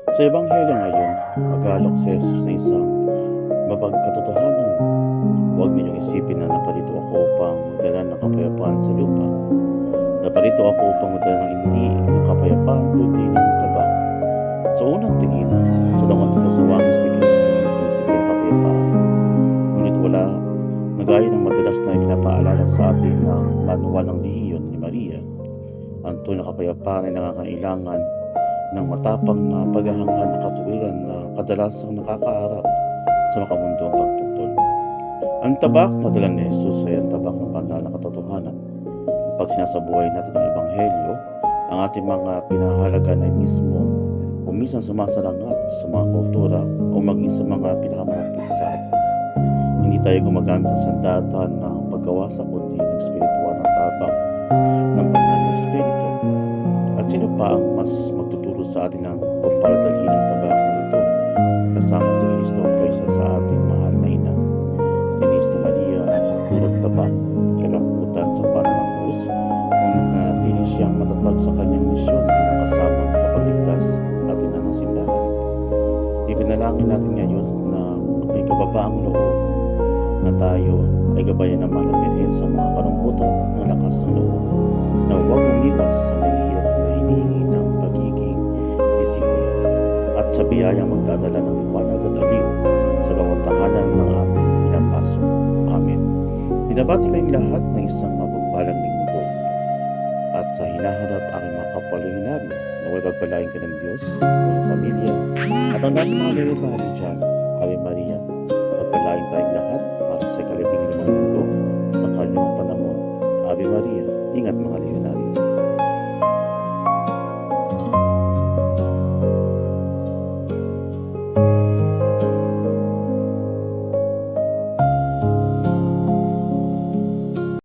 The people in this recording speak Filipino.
Sa Ebanghelyo ngayon, mag-aalok si Jesus sa isang mapagkatotohanan. Huwag ninyong isipin na naparito ako upang magdala ng kapayapaan sa lupa. Naparito ako upang magdala ng hindi ng kapayapaan, kundi ng tabak. Sa unang tingin, salungat ito sa wangis ni Kristo ng prinsipe ng kapayapaan. Ngunit wala na gaya ng madalas na pinapaalala sa atin ng manual ng lihiyon ni Maria. Ang tunay na kapayapaan ay nangangailangan ng matapang na paghahangad ng katuwiran na kadalasang nakakaharap sa makamundong pagtutol. Ang tabak na dala ni Jesus ay ang tabak ng banal na katotohanan. Pag sinasabuhay natin ang Ebanghelyo, ang ating mga pinahalagan ay mismo o minsan sumasalangat sa mga kultura o maging sa mga pinakamalapit sa atin. Hindi tayo gumagamit ng sandata ng pagkawasa kundi ng espiritual ng tabak ng banal na espiritu. At sino pa ang mas magtuturo sa atin ng pamparadali ng tabak na ito kasama si Kristo kaysa sa ating mahal na ina? Tinis ni Maria ang sakturot tabak, kalamputan sa panan ng krus, ngunit nanatili siyang matatag sa kanyang misyon bilang kasamang tagapagligtas at ina ng simbahan. Ipinalangin natin ngayon na may kababaang loob na tayo ay gabayan ng Mahal na Birhen sa mga kalungkutan ng lakas ng loob, na huwag umiwas sa mahirap na hinihingi ng pagiging disipulo at sa biyayang magdadala ng liwanag at aliw sa bawat tahanan ng ating pinapasok. Amen. Binabati kayong lahat ng isang mapagpalang linggo at sa hinaharap aking mga kapwa-linghinaryo na may pagpalain ka ng Diyos, ng pamilya at ang lahat ng mga layunin dyan. Ave Maria, pagpalain tayong lahat para sa 15 linggo sa kalimang panahon. Ave Maria, ingat mga layunin.